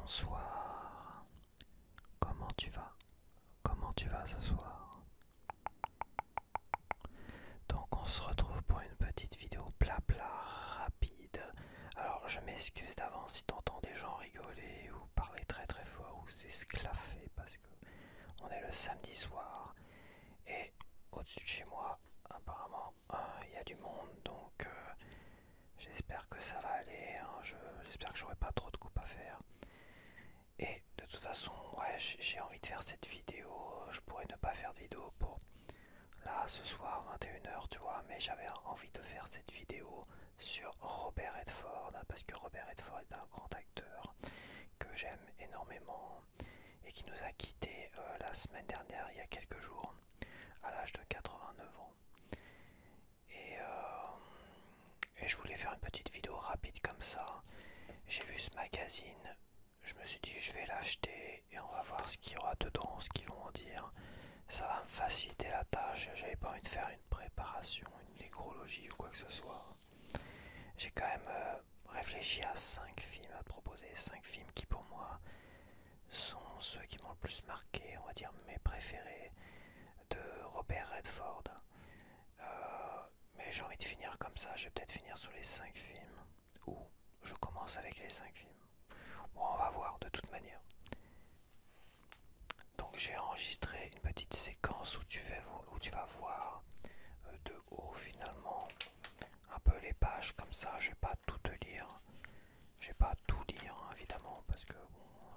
Bonsoir. Comment tu vas? Comment tu vas ce soir? Donc on se retrouve pour une petite vidéo blabla rapide. Alors je m'excuse d'avance si t'entends des gens rigoler ou parler très très fort ou s'esclaffer parce que on est le samedi soir et au-dessus de chez moi apparemment il y a du monde donc j'espère que ça va aller, hein. J'espère que j'aurai pas trop de coups à faire. Et de toute façon, ouais, j'ai envie de faire cette vidéo. Je pourrais ne pas faire de vidéo pour là ce soir 21h, tu vois, mais j'avais envie de faire cette vidéo sur Robert Redford parce que Robert Redford est un grand acteur que j'aime énormément et qui nous a quittés la semaine dernière, il y a quelques jours, à l'âge de 89 ans. Et, et je voulais faire une petite vidéo rapide comme ça. J'ai vu ce magazine, je me suis dit je vais l'acheter et on va voir ce qu'il y aura dedans, ce qu'ils vont en dire. Ça va me faciliter la tâche, j'avais pas envie de faire une préparation, une nécrologie ou quoi que ce soit. J'ai quand même réfléchi à 5 films à te proposer, 5 films qui pour moi sont ceux qui m'ont le plus marqué, on va dire mes préférés de Robert Redford. Mais j'ai envie de finir comme ça, je vais peut-être finir sur les 5 films ou je commence avec les 5 films. Bon, on va voir de toute manière. Donc j'ai enregistré une petite séquence où tu vas voir de haut finalement un peu les pages comme ça. Je vais pas tout te lire. Je vais pas tout lire hein, évidemment parce que bon,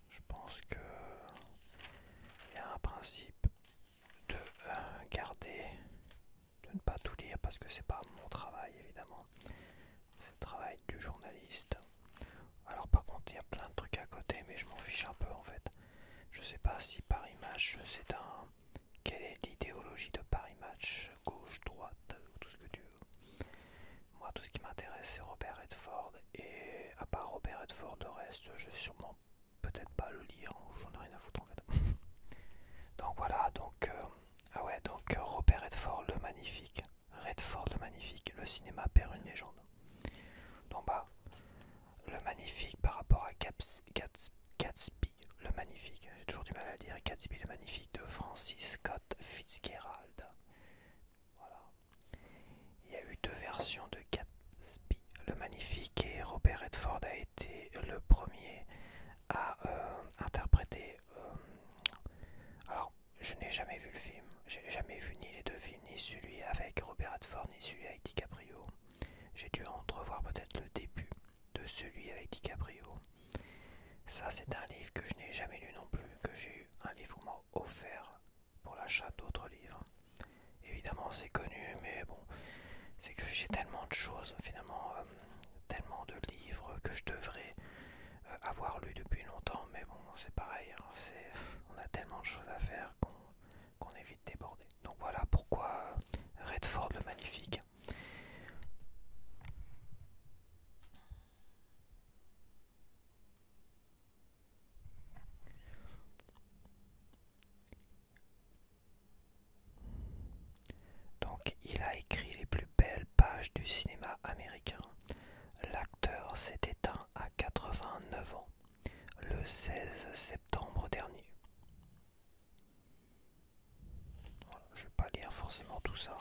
je pense que il y a un principe de garder, de ne pas tout lire parce que c'est pas mon travail évidemment. C'est le travail du journaliste. Alors par contre il y a plein de trucs à côté mais je m'en fiche un peu en fait. Je sais pas si Paris Match c'est un... Quelle est l'idéologie de Paris Match? Gauche, droite, tout ce que tu veux. Moi tout ce qui m'intéresse c'est Robert Redford et à part Robert Redford le reste je vais sûrement peut-être pas le lire, j'en ai rien à foutre en fait. Donc voilà, donc ah ouais donc Robert Redford le magnifique. Redford le magnifique, le cinéma perd une légende. Donc bah le magnifique par rapport à Gatsby le magnifique, j'ai toujours du mal à le dire, Gatsby le magnifique de Francis Scott Fitzgerald. Voilà. Il y a eu deux versions de Gatsby le magnifique et Robert Redford a été le premier à interpréter. Alors, je n'ai jamais vu le film, j'ai jamais vu ni les deux films, ni celui avec Robert Redford, ni celui avec DiCaprio. J'ai dû entrevoir peut-être le début de celui avec DiCaprio. Ça, c'est un livre que je n'ai jamais lu non plus, que j'ai eu un livre qu'on m'a offert pour l'achat d'autres livres. Évidemment, c'est connu, mais bon, c'est que j'ai tellement de choses, finalement, tellement de livres que je devrais avoir lu depuis longtemps, mais bon, c'est pareil, hein, on a tellement de choses à faire qu'on est vite débordé. Donc voilà pourquoi Redford le magnifique. Donc il a écrit les plus belles pages du cinéma américain. L'acteur s'est éteint à 89 ans, le 16 septembre dernier. Voilà, je ne vais pas lire forcément tout ça.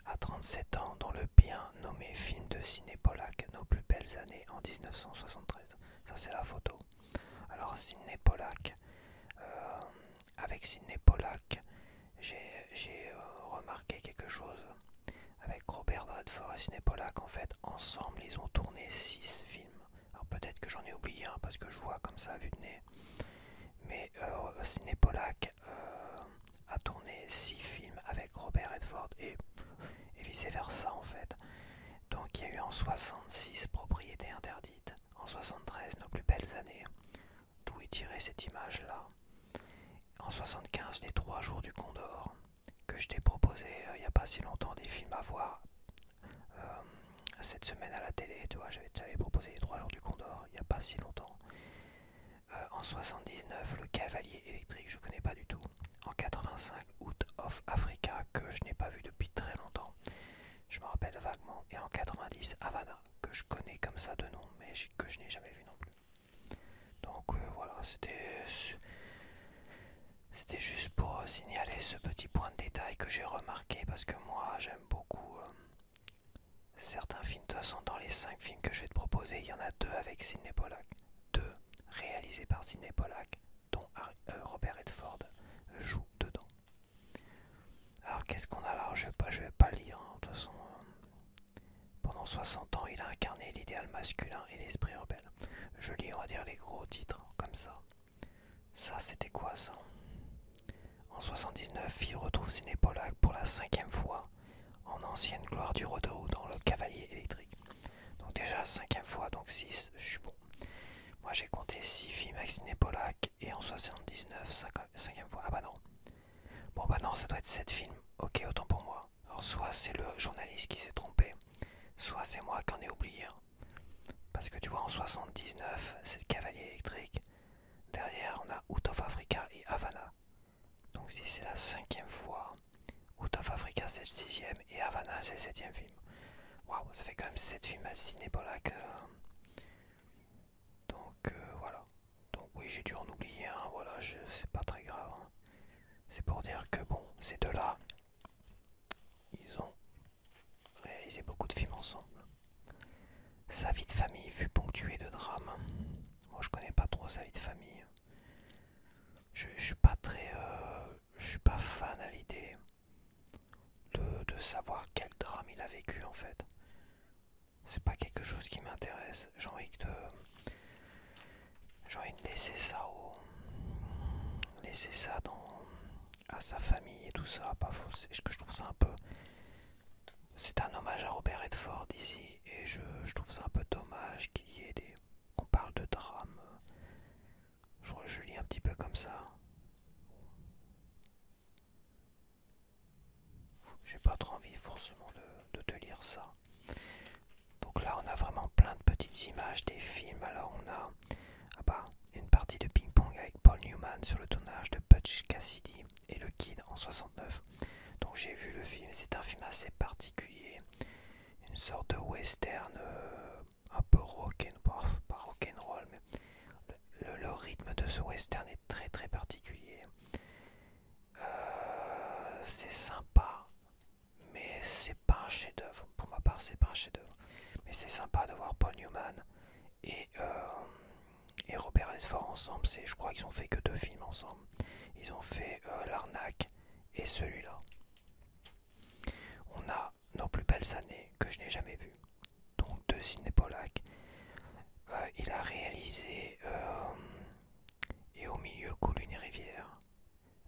À 37 ans, dans le bien nommé film de Ciné Pollack, Nos plus belles années en 1973. Ça c'est la photo. Alors Sidney Pollack, avec Sidney Pollack, j'ai remarqué quelque chose. Avec Robert Redford et Sidney Pollack, en fait, ensemble, ils ont tourné 6 films. Alors peut-être que j'en ai oublié un parce que je vois comme ça à vue de nez. Mais Sidney Pollack a tourné 6 films avec Robert Redford et vice versa en fait. Donc il y a eu en 66 Propriété interdite, en 73 Nos plus belles années, d'où est tirée cette image là. En 75 Les 3 jours du Condor, que je t'ai proposé il n'y a pas si longtemps des films à voir cette semaine à la télé, tu vois, j'avais proposé les 3 jours du Condor il n'y a pas si longtemps. En 79 Le Cavalier électrique, je connais pas du tout. En 85 Out of Africa, que je n'ai pas vu depuis très longtemps, je me rappelle vaguement. Et en 90 Havana, que je connais comme ça de nom, mais que je n'ai jamais vu non plus. Donc voilà, c'était juste pour signaler ce petit point de détail que j'ai remarqué parce que moi j'aime beaucoup certains films. De toute façon, dans les 5 films que je vais te proposer, il y en a 2 avec Sidney Pollack. 2 réalisés par Sidney Pollack, dont Robert Redford joue dedans. Alors qu'est-ce qu'on a là? Je vais pas lire, hein. De toute façon, pendant 60 ans, il a incarné l'idéal masculin et l'esprit rebelle. Je lis, on va dire, les gros titres, comme ça. Ça, c'était quoi ça? En 79, il retrouve Sidney Pollack pour la 5e fois en ancienne gloire du Rodeo dans Le Cavalier électrique. Donc déjà 5e fois, donc 6, je suis bon. Moi j'ai compté 6 films avec Sidney Pollack et en 79, 5e fois. Ah bah non. Bon bah non, ça doit être 7 films. Ok, autant pour moi. Alors soit c'est le journaliste qui s'est trompé, soit c'est moi qui en ai oublié un. Parce que tu vois, en 79, c'est Le Cavalier électrique. Derrière, on a Out of Africa et Havana. Donc si c'est la 5e fois, Out of Africa c'est le 6e et Havana c'est le 7e film. Waouh, ça fait quand même 7 films à Sidney Pollack. Donc voilà. Donc oui, j'ai dû en oublier un, voilà, c'est pas très grave. Hein. C'est pour dire que bon, ces deux-là, ils ont réalisé beaucoup de films ensemble. Sa vie de famille fut ponctuée de drames. Moi je connais pas trop sa vie de famille. Je suis pas très... je suis pas fan à l'idée de savoir quel drame il a vécu en fait. C'est pas quelque chose qui m'intéresse. J'ai envie de laisser ça laisser ça à sa famille et tout ça. Pas faux, que je trouve ça un peu... C'est un hommage à Robert Redford ici et je trouve ça un peu dommage qu'il y ait qu'on parle de drame. Je lis un petit peu comme ça. J'ai pas trop envie forcément de te lire ça. Donc là on a vraiment plein de petites images des films. Alors on a une partie de ping-pong avec Paul Newman sur le tournage de Butch Cassidy et le Kid en 69. Donc j'ai vu le film, c'est un film assez particulier. Une sorte de western un peu pas rock'n'roll, mais le rythme de ce western est très très particulier. C'est sympa, mais c'est pas un chef-d'œuvre. Pour ma part, c'est pas un chef-d'œuvre. Mais c'est sympa de voir Paul Newman et Robert Redford ensemble. Je crois qu'ils ont fait que 2 films ensemble. Ils ont fait L'Arnaque et celui-là. On a Nos plus belles années que je n'ai jamais vu. Donc de Sidney Pollack. Il a réalisé Et au milieu coule une rivière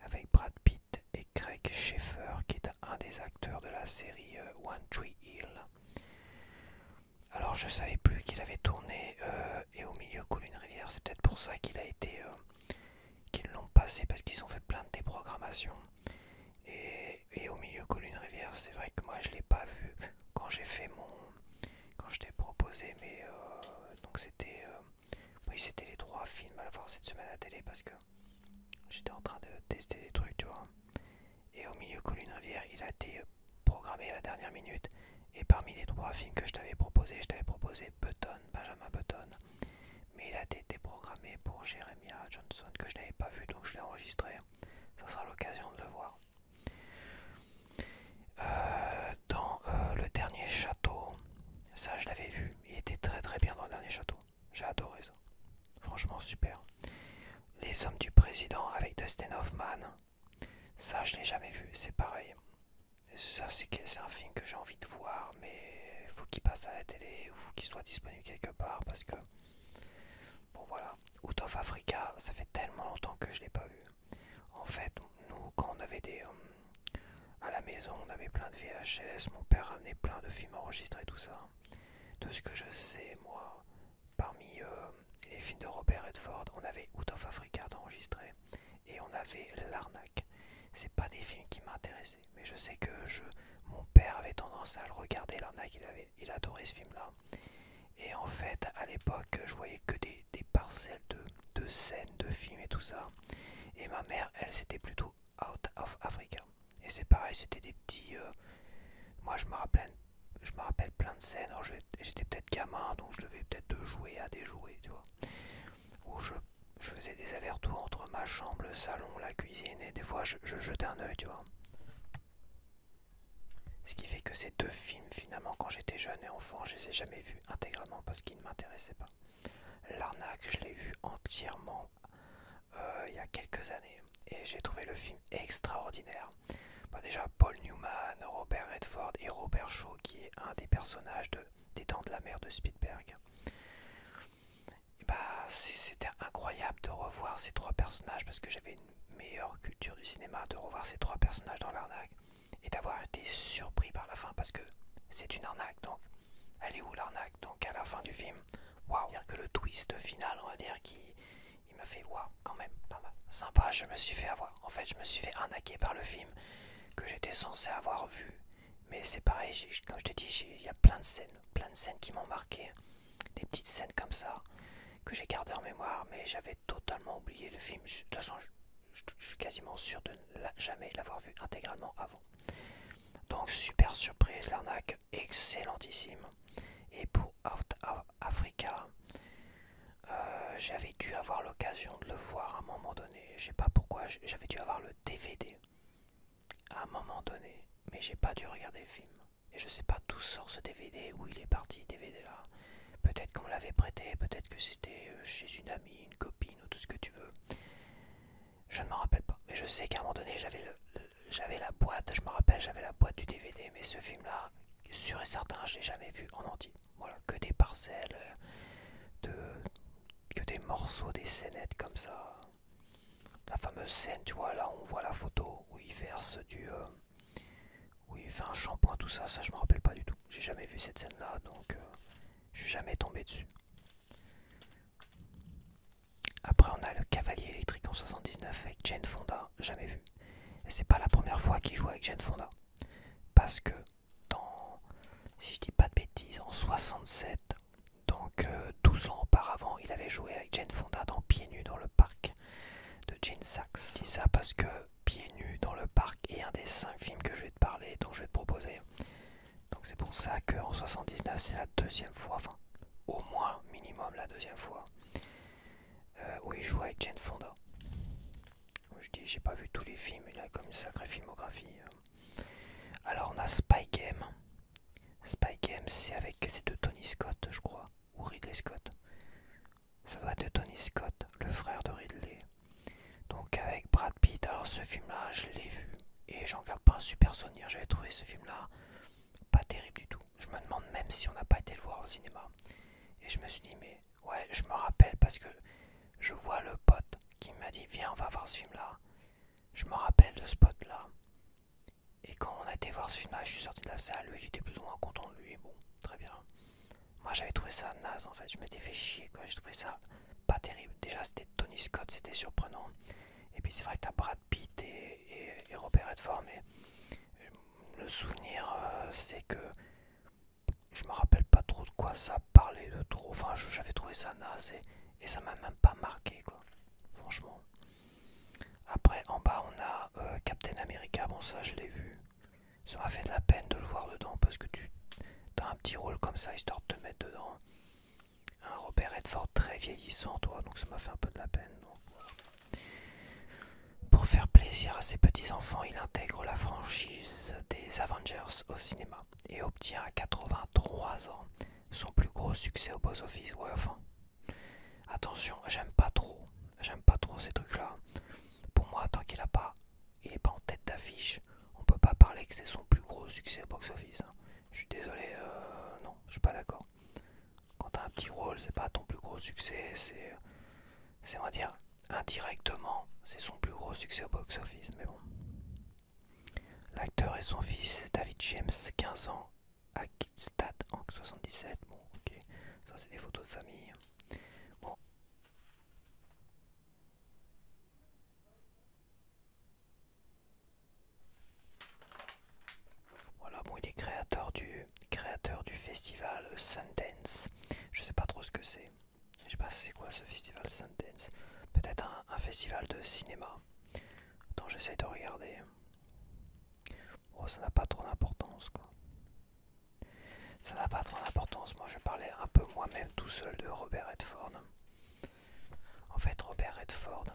avec Brad Pitt et Craig Sheffer qui est un des acteurs de la série One Tree Hill. Alors je savais plus qu'il avait tourné Et au milieu coule une rivière, c'est peut-être pour ça qu'il a été qu'ils l'ont passé parce qu'ils ont fait plein de déprogrammations. Et au milieu coule une rivière, c'est vrai que moi je l'ai pas vu quand j'ai fait quand je t'ai proposé donc c'était oui, c'était les 3 films à la voir cette semaine à la télé parce que j'étais en train de tester des trucs, tu vois. Et au milieu coule une rivière, il a été programmé à la dernière minute. Et parmi les 3 films que je t'avais proposé Benjamin Button. Mais il a été déprogrammé pour Jeremiah Johnson que je n'avais pas vu, donc je l'ai enregistré. Ça sera l'occasion de le voir. Dans Le Dernier Château, ça je l'avais vu. Il était très très bien dans Le Dernier Château. J'ai adoré ça. Franchement super. Les Hommes du Président avec Dustin Hoffman. Ça je l'ai jamais vu, c'est pareil. Ça c'est un film que j'ai envie de voir, mais il faut qu'il passe à la télé ou faut qu'il soit disponible quelque part parce que bon voilà. Out of Africa, ça fait tellement longtemps que je l'ai pas vu. En fait, nous quand on avait à la maison, on avait plein de VHS, mon père ramenait plein de films enregistrés, tout ça. De ce que je sais, moi, parmi les films de Robert Redford, on avait Out of Africa d'enregistrer et on avait L'Arnaque. C'est pas des films qui m'intéressaient, mais je sais que mon père avait tendance à le regarder, L'Arnaque, il adorait ce film-là. Et en fait, à l'époque, je voyais que des parcelles de scènes, de films et tout ça. Et ma mère, elle, c'était plutôt Out of Africa. Et c'est pareil, c'était des petits... moi, je me rappelle je me rappelle plein de scènes. Alors j'étais peut-être gamin, donc je devais peut-être de jouer à des jouets, tu vois. Où je faisais des allers-retours entre ma chambre, le salon, la cuisine, et des fois je jetais un œil, tu vois. Ce qui fait que ces deux films, finalement, quand j'étais jeune et enfant, je les ai jamais vus intégralement parce qu'ils ne m'intéressaient pas. L'arnaque, je l'ai vu entièrement il y a quelques années et j'ai trouvé le film extraordinaire. Bah, déjà, Paul Newman, Robert Redford et Robert Shaw, qui est un des personnages des Dents de la Mer de Spielberg. Et bah, c'était incroyable de revoir ces trois personnages parce que j'avais une meilleure culture du cinéma, de revoir ces trois personnages dans l'arnaque et d'avoir été surpris par la fin parce que c'est une arnaque. Donc, elle est où l'arnaque? Donc, à la fin du film, waouh, dire que le twist final, on va dire, qui il m'a fait waouh, quand même, pas mal. Sympa, je me suis fait avoir. En fait, je me suis fait arnaquer par le film que j'étais censé avoir vu. Mais c'est pareil, comme je te dis, il y a plein de scènes qui m'ont marqué. Des petites scènes comme ça que j'ai gardées en mémoire, mais j'avais totalement oublié le film. De toute façon, je suis quasiment sûr de jamais l'avoir vu intégralement avant. Donc, super surprise, l'arnaque, excellentissime. Et pour Africa, j'avais dû avoir l'occasion de le voir à un moment donné. Je sais pas pourquoi, j'avais dû avoir le DVD à un moment donné, mais j'ai pas dû regarder le film. Et je sais pas d'où sort ce DVD, où il est parti ce DVD là. Peut-être qu'on me l'avait prêté, peut-être que c'était chez une amie, une copine ou tout ce que tu veux. Je ne m'en rappelle pas, mais je sais qu'à un moment donné j'avais la boîte, je me rappelle j'avais la boîte du DVD, mais ce film là, sûr et certain, je l'ai jamais vu en entier. Voilà, que des parcelles, de, que des morceaux, des scénettes comme ça. La fameuse scène, tu vois, là on voit la photo où il verse où il fait un shampoing, tout ça, ça je me rappelle pas du tout. J'ai jamais vu cette scène là, donc je suis jamais tombé dessus. Après on a le Cavalier électrique en 79 avec Jane Fonda, jamais vu. Et c'est pas la première fois qu'il joue avec Jane Fonda. Parce que si je dis pas de bêtises, en 67, donc 12 ans auparavant, il avait joué avec Jane Fonda dans Pieds nus dans le parc de Gene Sachs. Je dis ça parce que Pieds nus dans le parc est un des 5 films que je vais te parler, dont je vais te proposer. Donc c'est pour ça qu'en 79, c'est la deuxième fois, enfin au moins minimum la deuxième fois, où il joue avec Jane Fonda. Je dis, j'ai pas vu tous les films, il a comme une sacrée filmographie. Alors on a Spy Game. Spy Game, c'est de Tony Scott, je crois, ou Ridley Scott. Ça doit être de Tony Scott, le frère de Ridley. Donc avec Brad Pitt. Alors ce film-là, je l'ai vu et j'en garde pas un super souvenir. J'avais trouvé ce film-là pas terrible du tout. Je me demande même si on n'a pas été le voir au cinéma. Et je me suis dit, mais ouais, je me rappelle parce que je vois le pote qui m'a dit, viens, on va voir ce film-là. Je me rappelle de ce pote-là. Et quand on a été voir ce film-là, je suis sorti de la salle. Lui, il était plus ou moins content de lui. Bon, très bien. Moi, j'avais trouvé ça naze en fait. Je m'étais fait chier quoi. J'ai trouvé ça pas terrible. Déjà, c'était Tony Scott, c'était surprenant. Et puis, c'est vrai que t'as Brad Pitt et Robert Redford, mais le souvenir, c'est que je me rappelle pas trop de quoi ça parlait de trop. Enfin, j'avais trouvé ça naze et ça m'a même pas marqué quoi. Franchement. Après, en bas, on a Captain America. Bon, ça, je l'ai vu. Ça m'a fait de la peine de le voir dedans parce que tu as un petit rôle comme ça histoire de te mettre dedans. Un Robert Redford très vieillissant, toi, donc ça m'a fait un peu de la peine. Donc, voilà. Pour faire plaisir à ses petits-enfants, il intègre la franchise des Avengers au cinéma et obtient à 83 ans son plus gros succès au box-office. Ouais, enfin, attention, j'aime pas trop ces trucs-là. Pour moi, tant il est pas en tête d'affiche, on peut pas parler que c'est son plus gros succès au box-office. Hein. Je suis désolé, non, je suis pas d'accord. Quand t'as un petit rôle, c'est pas ton plus gros succès, c'est on va dire indirectement, c'est son plus gros succès au box-office. Mais bon, l'acteur et son fils David James, 15 ans, à Kidstad en 77. Bon, ok, ça c'est des photos de famille. Bon. Voilà, bon, il est créateur du festival Sundance. Je sais pas trop ce que c'est. Je sais pas c'est quoi ce festival Sundance. Peut-être un festival de cinéma. Attends, j'essaie de regarder. Bon, ça n'a pas trop d'importance quoi. Ça n'a pas trop d'importance. Moi, je parlais un peu moi-même tout seul de Robert Redford. En fait, Robert Redford,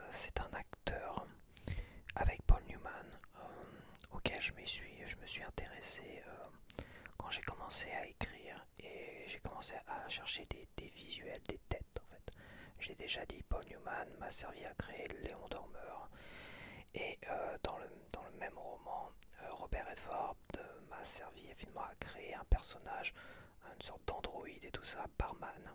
c'est un acteur avec Paul Newman auquel je me suis intéressé quand j'ai commencé à écrire et j'ai commencé à chercher des visuels, des têtes en fait. J'ai déjà dit, Paul Newman m'a servi à créer Léon Dormeur et dans le même roman, Robert Redford m'a servi évidemment à créer un personnage, une sorte d'androïde et tout ça, Barman.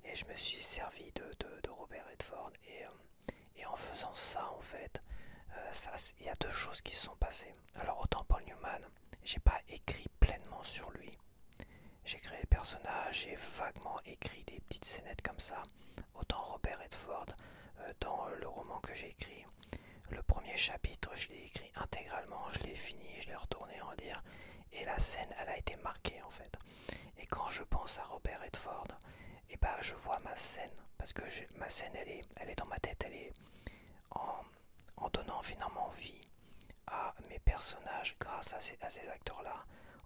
Et je me suis servi de Robert Redford et en faisant ça en fait, il y a deux choses qui se sont passées. Alors autant Paul Newman, j'ai pas écrit pleinement sur lui. J'ai créé le personnage, j'ai vaguement écrit des petites scénettes comme ça. Autant Robert Redford, dans le roman que j'ai écrit, le premier chapitre, je l'ai écrit intégralement, je l'ai fini, je l'ai retourné, on va dire. Et la scène, elle a été marquée en fait. Et quand je pense à Robert Redford, et bah je vois ma scène, parce que ma scène, elle est dans ma tête, elle est en, en donnant finalement vie à mes personnages grâce à ces acteurs-là.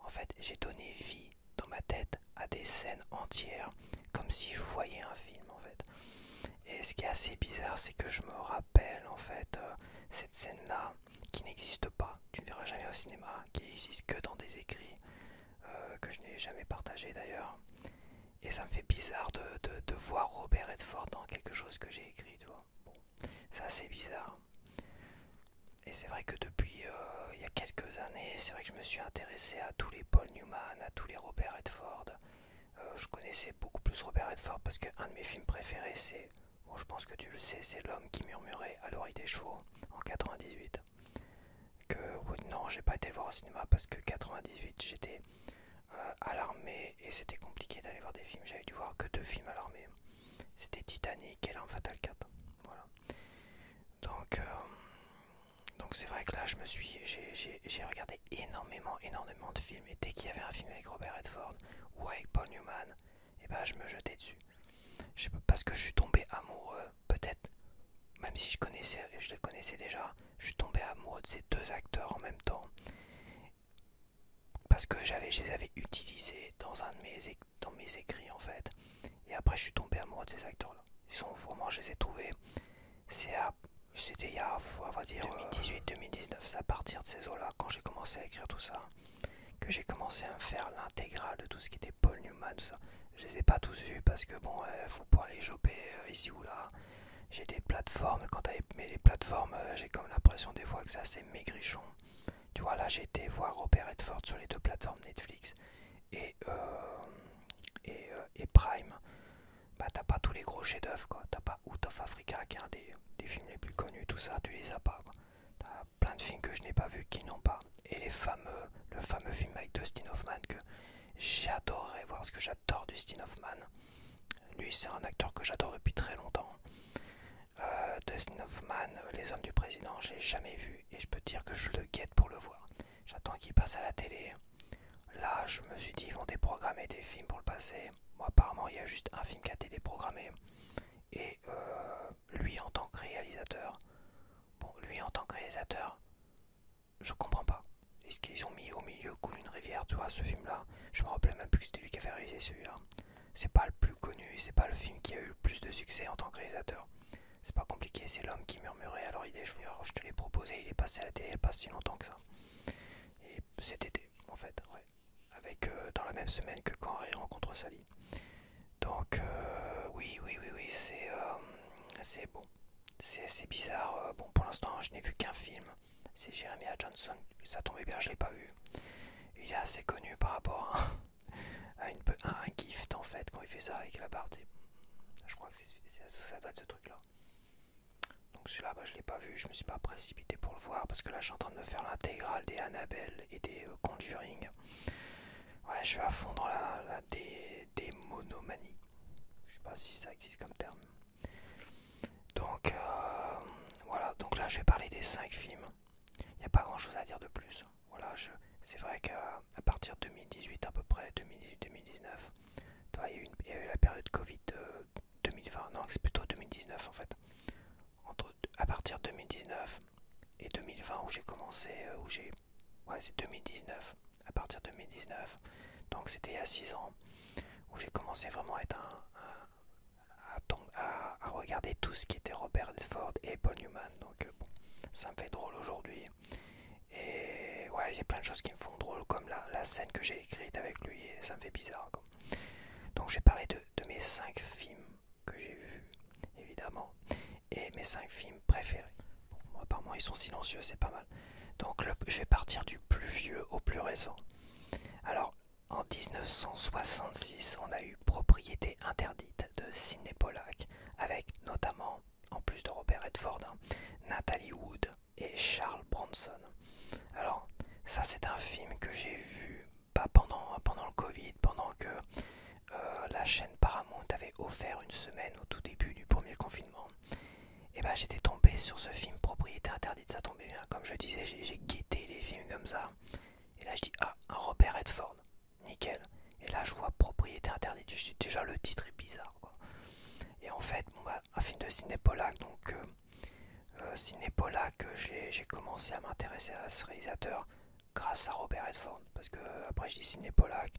En fait, j'ai donné vie dans ma tête à des scènes entières, comme si je voyais un film en fait. Et ce qui est assez bizarre, c'est que je me rappelle en fait cette scène-là qui n'existe pas, tu ne verras jamais au cinéma, qui n'existe que dans des écrits que je n'ai jamais partagé d'ailleurs. Et ça me fait bizarre de voir Robert Redford dans quelque chose que j'ai écrit, tu vois. Bon, c'est assez bizarre. Et c'est vrai que depuis il y a quelques années, c'est vrai que je me suis intéressé à tous les Paul Newman, à tous les Robert Redford. Je connaissais beaucoup plus Robert Redford parce qu'un de mes films préférés, c'est, bon, je pense que tu le sais, c'est L'homme qui murmurait à l'oreille des chevaux en 98. Que non, j'ai pas été le voir au cinéma parce que 98, j'étais à l'armée et c'était compliqué d'aller voir des films. J'avais dû voir que deux films à l'armée. C'était Titanic et L'Arme Fatale 4. Voilà. Donc, euh, donc c'est vrai que là, j'ai regardé énormément de films et dès qu'il y avait un film avec Robert Redford ou avec Paul Newman, et ben je me jetais dessus. Je sais pas, parce que je suis tombé amoureux, peut-être, même si je les connaissais déjà, je suis tombé amoureux de ces deux acteurs en même temps parce que je les avais utilisés dans mes écrits en fait. Et après, je suis tombé amoureux de ces acteurs-là. Ils sont vraiment, je les ai trouvés. C'était il y a, on va dire, 2018-2019. C'est à partir de ces eaux-là, quand j'ai commencé à écrire tout ça, que j'ai commencé à me faire l'intégrale de tout ce qui était Paul Newman, tout ça. Je les ai pas tous vus parce que bon, faut pouvoir les choper ici ou là. J'ai des plateformes, mais les plateformes, j'ai comme l'impression des fois que c'est assez maigrichon. Tu vois, là j'ai été voir Robert Redford sur les deux plateformes Netflix et, et Prime. Bah t'as pas tous les gros chefs-d'œuvre quoi. T'as pas Out of Africa qui est un des films les plus connus, tout ça, tu les as pas quoi. T'as plein de films que je n'ai pas vus qui n'ont pas. Et le fameux film avec Dustin Hoffman que j'adorerais voir parce que j'adore Dustin Hoffman. Lui c'est un acteur que j'adore depuis très longtemps. Dustin Hoffman, Les Hommes du Président, j'ai jamais vu et je peux te dire que je le guette pour le voir. J'attends qu'il passe à la télé. Là, je me suis dit, ils vont déprogrammer des films pour le passer. Moi, apparemment, il y a juste un film qui a été déprogrammé. Et lui, en tant que réalisateur, bon, lui, en tant que réalisateur, je comprends pas. Est-ce qu'ils ont mis au milieu Coule une rivière, tu vois, ce film-là? Je me rappelais même plus que c'était lui qui avait réalisé celui-là. C'est pas le plus connu, c'est pas le film qui a eu le plus de succès en tant que réalisateur. C'est pas compliqué, c'est L'homme qui murmurait à l'oreille des chevaux. Je te l'ai proposé, il est passé à la télé il n'y a pas si longtemps que ça. Et cet été, en fait, ouais. Avec dans la même semaine que Quand Harry rencontre Sally. Donc oui, c'est bon. C'est bizarre. Bon, pour l'instant, je n'ai vu qu'un film. C'est Jeremiah Johnson. Ça tombait bien, je l'ai pas vu. Il est assez connu par rapport à un gift en fait quand il fait ça avec la barre. Je crois que ça doit être ce truc là. Donc celui-là, bah, je l'ai pas vu, je me suis pas précipité pour le voir parce que là je suis en train de me faire l'intégrale des Annabelle et des Conjuring. Ouais, je suis à fond dans des monomanies. Je sais pas si ça existe comme terme. Donc voilà, donc là je vais parler des 5 films. Il n'y a pas grand chose à dire de plus. Voilà, c'est vrai qu'à partir de 2018 à peu près, 2018-2019, il y a eu la période Covid de 2020, non c'est plutôt 2019 en fait. À partir de 2019 et 2020 où j'ai commencé, ouais c'est 2019, à partir de 2019. Donc c'était il y a 6 ans où j'ai commencé vraiment à être à regarder tout ce qui était Robert Redford et Paul Newman. Donc bon, ça me fait drôle aujourd'hui. Et ouais, il y a plein de choses qui me font drôle, comme la scène que j'ai écrite avec lui, et ça me fait bizarre, quoi. Donc j'ai parlé de mes 5 films que j'ai vus, évidemment, et mes 5 films préférés. Bon, apparemment ils sont silencieux, c'est pas mal. Donc je vais partir du plus vieux au plus récent. Alors, en 1966, on a eu Propriété interdite de Sidney Pollack, avec notamment, en plus de Robert Redford, Natalie Wood et Charles Bronson. Alors, ça c'est un film que j'ai vu pas pendant le Covid, pendant que la chaîne Paramount avait offert une semaine au tout début du premier confinement. Et bah j'étais tombé sur ce film Propriété interdite, ça tombait bien. Comme je disais, j'ai guetté les films comme ça. Et là je dis, ah, un Robert Redford, nickel. Et là je vois Propriété interdite, je dis déjà le titre est bizarre, quoi. Et en fait, bon, bah, un film de Sidney Pollack, donc Sidney Pollack, j'ai commencé à m'intéresser à ce réalisateur grâce à Robert Redford. Parce que après je dis Sidney Pollack,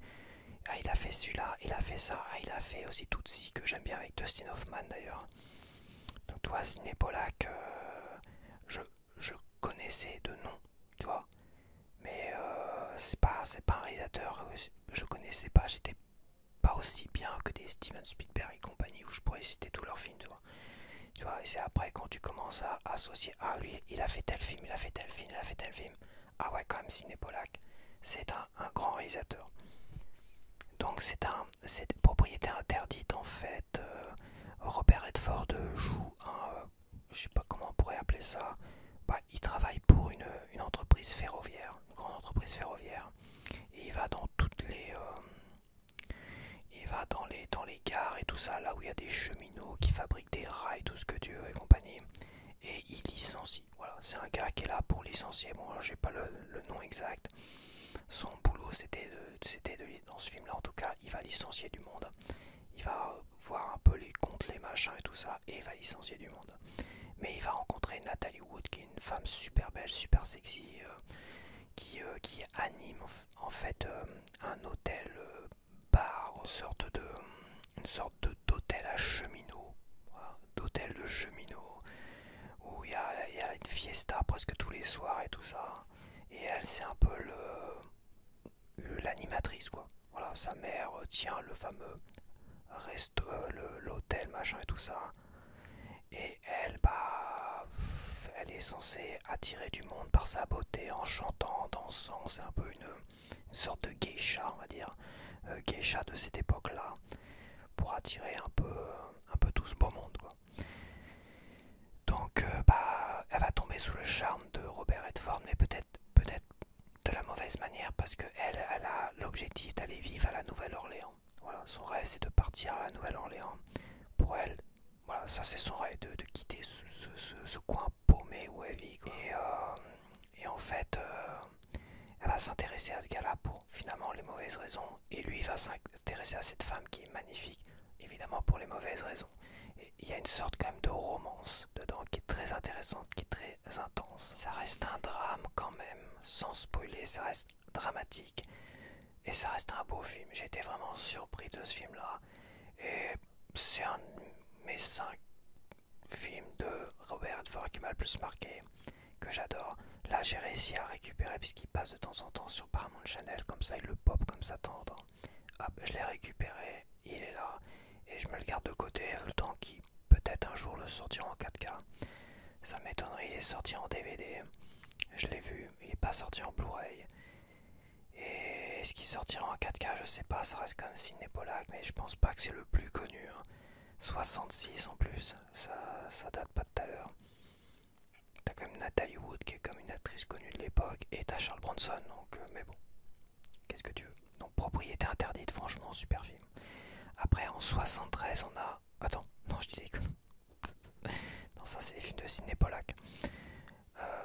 ah, il a fait celui-là, il a fait ça, ah, il a fait aussi Tootsie que j'aime bien avec Dustin Hoffman d'ailleurs. Donc toi, Sidney Pollack, je connaissais de nom, tu vois. Mais c'est pas un réalisateur, je connaissais pas, j'étais pas aussi bien que des Steven Spielberg et compagnie où je pourrais citer tous leurs films, tu vois. Tu vois, et c'est après quand tu commences à associer, ah lui, il a fait tel film, il a fait tel film, il a fait tel film. Ah ouais, quand même, Sidney Pollack, c'est un grand réalisateur. Donc c'est Propriété interdite en fait. Robert Redford joue je sais pas comment on pourrait appeler ça. Bah, il travaille pour une entreprise ferroviaire, une grande entreprise ferroviaire, et il va dans toutes il va dans les gares et tout ça, là où il y a des cheminots qui fabriquent des rails, tout ce que Dieu et compagnie, et il licencie. Voilà, c'est un gars qui est là pour licencier. Bon, alors j'ai pas le nom exact. Son boulot dans ce film là en tout cas, il va licencier du monde. Il va voir un peu les comptes, les machins et tout ça, et il va licencier du monde. Mais il va rencontrer Natalie Wood, qui est une femme super belle, super sexy, qui anime en fait un hôtel bar, une sorte d'hôtel à cheminots, voilà, d'hôtel de cheminots, où il y a une fiesta presque tous les soirs et tout ça. Et elle, c'est un peu l'animatrice, quoi. Voilà, sa mère tient le fameux resto, l'hôtel, machin et tout ça. Et elle, bah, elle est censée attirer du monde par sa beauté en chantant, en dansant. C'est un peu une sorte de geisha, on va dire, geisha de cette époque-là, pour attirer un peu tout ce beau monde, quoi. Donc, bah, elle va tomber sous le charme de Robert Redford, mais peut-être de la mauvaise manière, parce que elle a l'objectif d'aller vivre à la Nouvelle-Orléans. Voilà, son rêve c'est de partir à la Nouvelle-Orléans. Pour elle, voilà, ça c'est son rêve, de quitter ce coin paumé où elle vit, quoi. Et en fait, elle va s'intéresser à ce gars-là pour finalement les mauvaises raisons, et lui va s'intéresser à cette femme qui est magnifique, évidemment pour les mauvaises raisons. Et il y a une sorte quand même de romance dedans qui est très intéressante, qui est très intense. Ça reste un drame quand même, sans spoiler, ça reste dramatique. Et ça reste un beau film. J'ai été vraiment surpris de ce film-là. Et c'est un de mes 5 films de Robert Redford qui m'a le plus marqué, que j'adore. Là, j'ai réussi à le récupérer puisqu'il passe de temps en temps sur Paramount Channel, comme ça, il le pop comme ça de temps en temps. Hop, je l'ai récupéré, il est là. Et je me le garde de côté le temps qu'il peut-être un jour le sortir en 4K. Ça m'étonnerait, il est sorti en DVD. Je l'ai vu, il n'est pas sorti en Blu-ray. Et est-ce qu'il sortira en 4K? Je sais pas, ça reste comme Sidney Pollack, mais je pense pas que c'est le plus connu, hein. 66 en plus, ça date pas de tout à l'heure. T'as quand même Natalie Wood qui est comme une actrice connue de l'époque, et t'as Charles Bronson, donc mais bon, qu'est-ce que tu veux. Donc Propriété interdite, franchement, super film. Après en 73 on a... Attends, non je dis des conneries. Non, ça c'est les films de Sidney Pollack.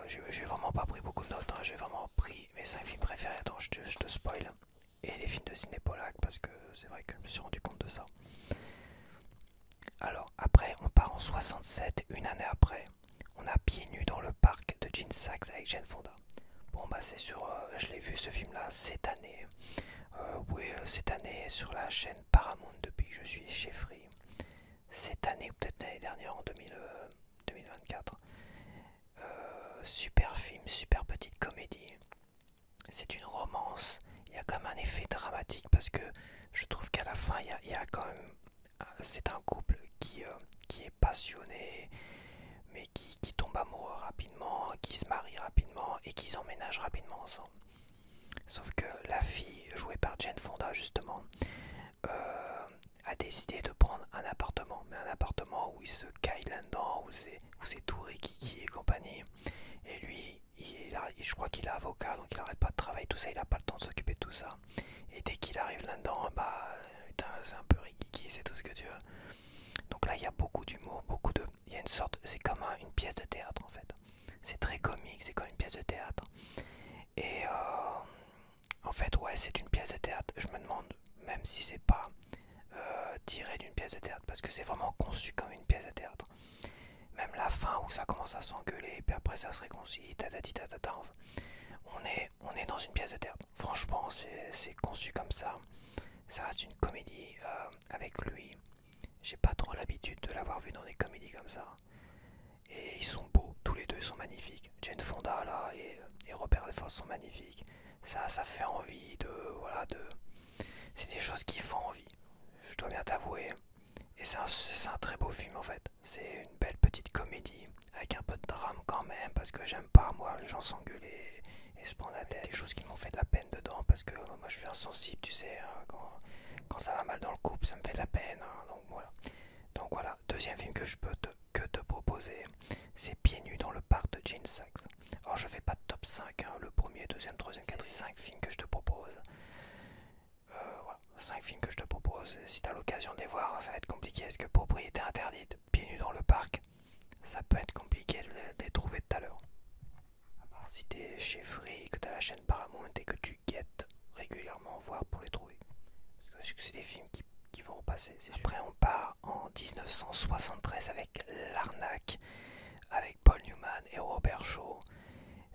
J'ai vraiment pas pris beaucoup de notes, hein. J'ai vraiment pris mes 5 films préférés. Attends, je te spoil. Et les films de Sidney Pollack, parce que c'est vrai que je me suis rendu compte de ça. Alors, après, on part en 67, une année après. On a Pieds nus dans le parc de Gene Sachs avec Jane Fonda. Bon, bah c'est sur, je l'ai vu ce film-là cette année. Oui, cette année sur la chaîne Paramount depuis que je suis chez Free. Cette année ou peut-être l'année dernière en 2024. Super film, super petite comédie. C'est une romance. Il y a quand même un effet dramatique parce que je trouve qu'à la fin, il y a quand même. C'est un couple qui est passionné, mais qui tombe amoureux rapidement, qui se marie rapidement et qui s'emménage rapidement ensemble. Sauf que la fille, jouée par Jane Fonda justement, a décidé de prendre un appartement, mais un appartement où il se caille là-dedans, où c'est tout rikiki et compagnie. Et lui, je crois qu'il est avocat, donc il arrête pas de travailler, tout ça, il a pas le temps de s'occuper de tout ça. Et dès qu'il arrive là-dedans, bah, putain, c'est un peu rikiki, c'est tout ce que tu veux. Donc là, il y a beaucoup d'humour, il y a une sorte, c'est comme une pièce de théâtre en fait. C'est très comique, c'est comme une pièce de théâtre. Et en fait, ouais, c'est une pièce de théâtre. Je me demande même si c'est pas tiré d'une pièce de théâtre, parce que c'est vraiment conçu comme une pièce de théâtre. Même la fin où ça commence à s'engueuler, puis après ça se réconcilie, tatati tatata. On est dans une pièce de théâtre. Franchement, c'est conçu comme ça. Ça reste une comédie avec lui. J'ai pas trop l'habitude de l'avoir vu dans des comédies comme ça. Et ils sont beaux, tous les deux sont magnifiques. Jane Fonda là et Robert Redford sont magnifiques. Ça fait envie voilà, c'est des choses qui font envie. Je dois bien t'avouer. Et c'est un très beau film en fait. C'est une belle petite comédie avec un peu de drame quand même parce que j'aime pas moi les gens s'engueuler et se prendre la tête. Des choses qui m'ont fait de la peine dedans parce que moi je suis insensible, tu sais, hein, quand ça va mal dans le couple ça me fait de la peine. Hein, donc voilà. Deuxième film que je peux te proposer, c'est Pieds nus dans le parc de Gene Sachs. Alors je fais pas de top 5, hein, le premier, deuxième, troisième, quatrième. C'est 5 films que je te propose. Voilà, 5 films que je te propose. Si tu as l'occasion de les voir, ça va être compliqué. Est-ce que Propriété interdite, Pieds nus dans le parc, ça peut être compliqué de les trouver tout à l'heure. À part si tu es chez Free, que tu as la chaîne Paramount et que tu guettes régulièrement voir pour les trouver. Parce que c'est des films qui vont repasser. Après, on part en 1973 avec L'Arnaque, avec Paul Newman et Robert Shaw.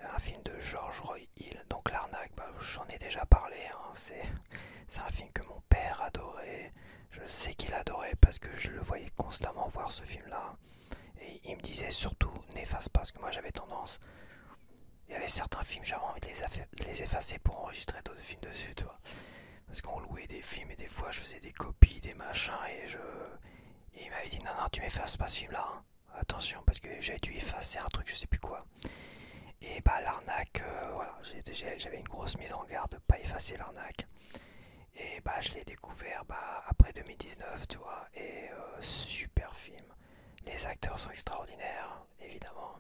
Un film de George Roy Hill. Donc L'Arnaque, bah, j'en ai déjà parlé. Hein, c'est un film que mon père adorait. Je sais qu'il adorait parce que je le voyais constamment voir ce film-là. Et il me disait surtout n'efface pas, parce que moi j'avais tendance. Il y avait certains films, j'avais envie de les effacer pour enregistrer d'autres films dessus, tu vois. Parce qu'on louait des films et des fois je faisais des copies, des machins et il m'avait dit non, non, tu m'effaces pas ce film-là. Hein. Attention, parce que j'avais dû effacer un truc, je sais plus quoi. Et bah L'Arnaque, voilà, j'avais une grosse mise en garde de pas effacer L'Arnaque. Et bah je l'ai découvert après 2019, tu vois, et super film. Les acteurs sont extraordinaires, évidemment.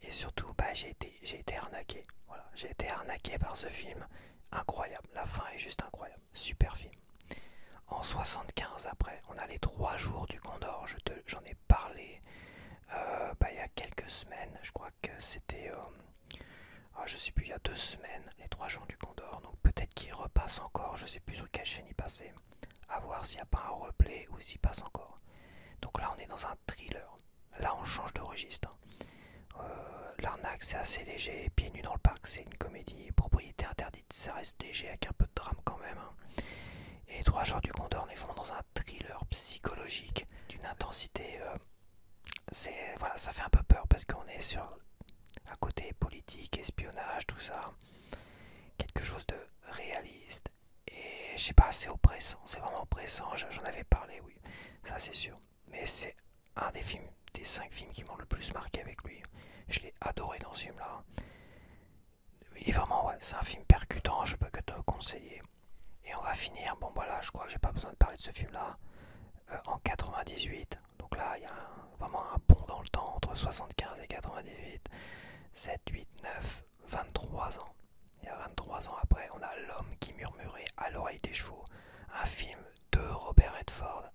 Et surtout, bah j'ai été arnaqué. Voilà, j'ai été arnaqué par ce film. Incroyable, la fin est juste incroyable. Super film. En 75 après, on a les 3 jours du Condor. J'en ai parlé il y a quelques semaines. Je crois que c'était je sais plus, il y a 2 semaines, les 3 jours du Condor, donc peut-être qu'il repasse encore, je sais plus sur quelle chaîne il passait, à voir s'il n'y a pas un replay ou s'il passe encore. Donc là on est dans un thriller, là on change de registre. L'Arnaque c'est assez léger, Pieds nus dans le parc c'est une comédie, Propriété interdite ça reste léger avec un peu de drame quand même. Hein. Et 3 jours du Condor on est vraiment dans un thriller psychologique d'une intensité, voilà, ça fait un peu peur parce qu'on est sur un côté politique, espionnage, tout ça, quelque chose de réaliste. Et je sais pas, c'est oppressant, c'est vraiment oppressant, j'en avais parlé, oui, ça c'est sûr. Mais c'est un des films, des 5 films qui m'ont le plus marqué avec lui. Je l'ai adoré dans ce film-là. Il est vraiment, ouais, c'est un film percutant, je peux que te le conseiller. Et on va finir, bon voilà, je crois que j'ai pas besoin de parler de ce film-là, en 98. Donc là, il y a vraiment un bond dans le temps entre 75 et 98. 7, 8, 9, 23 ans. Il y a 23 ans après, on a L'homme qui murmurait à l'oreille des chevaux, un film de Robert Redford,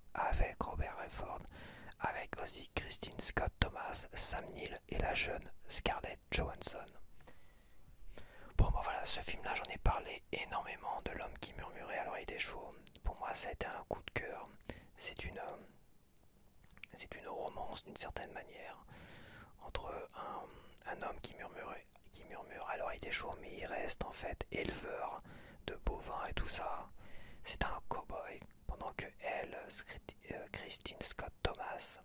avec aussi Christine Scott Thomas, Sam Neill et la jeune Scarlett Johansson. Bon, ben voilà, ce film-là, j'en ai parlé énormément de L'homme qui murmurait à l'oreille des chevaux. Pour moi, ça a été un coup de cœur. C'est une romance d'une certaine manière entre un homme qui murmure à l'oreille des chevaux, mais il reste en fait éleveur de bovins et tout ça. C'est un cow-boy, pendant que elle, Christine Scott Thomas,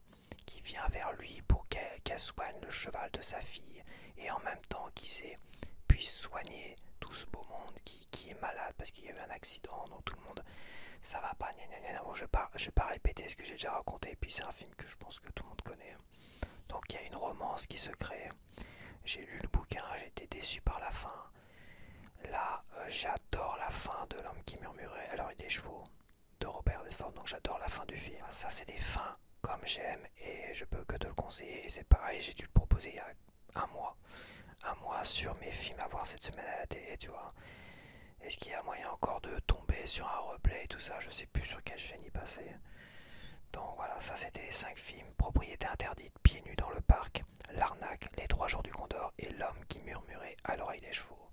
qui vient vers lui pour qu'elle soigne le cheval de sa fille, et en même temps qui puisse soigner tout ce beau monde qui est malade parce qu'il y a eu un accident, donc tout le monde ça va pas, gna gna gna. Bon, je vais pas répéter ce que j'ai déjà raconté, et puis c'est un film que je pense que tout le monde connaît. Donc il y a une romance qui se crée. J'ai lu le bouquin, j'ai été déçu par la fin. Là, j'adore la fin de L'homme qui murmurait à l'oreille des chevaux de Robert Redford, donc j'adore la fin du film. Ça, c'est des fins comme j'aime et je peux que te le conseiller. C'est pareil, j'ai dû le proposer il y a un mois sur mes films à voir cette semaine à la télé, tu vois. Est-ce qu'il y a moyen encore de tomber sur un replay et tout ça? Je sais plus sur quelle chaîne y passer. Donc voilà, ça c'était les 5 films. Propriété interdite, Pieds nus dans le parc, L'arnaque, Les 3 jours du Condor et L'homme qui murmurait à l'oreille des chevaux.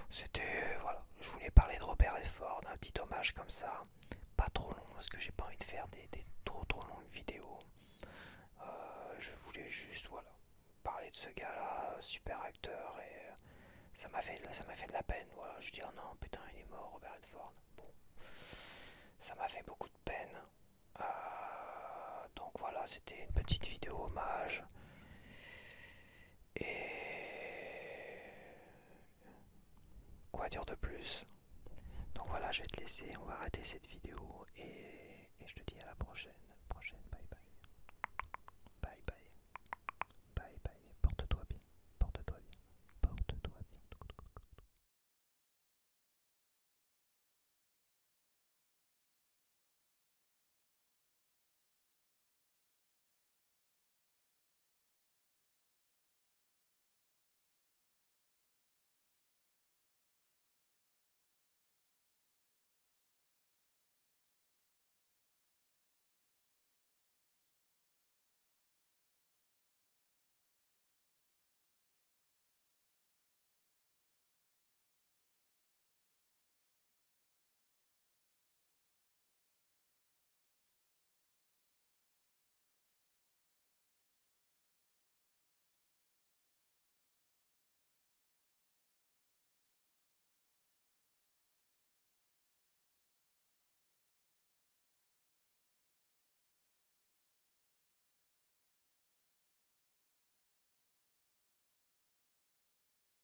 C'était, voilà, je voulais parler de Robert Redford, un petit hommage comme ça. Pas trop long parce que j'ai pas envie de faire des trop longues vidéos. Je voulais juste, voilà, parler de ce gars-là, super acteur et ça m'a fait de la peine. Voilà, je dis oh non, putain, il est mort, Robert Redford. Bon, ça m'a fait beaucoup de peine. Donc voilà, c'était une petite vidéo hommage. Et quoi dire de plus? Donc voilà, je vais te laisser, on va arrêter cette vidéo et je te dis à la prochaine.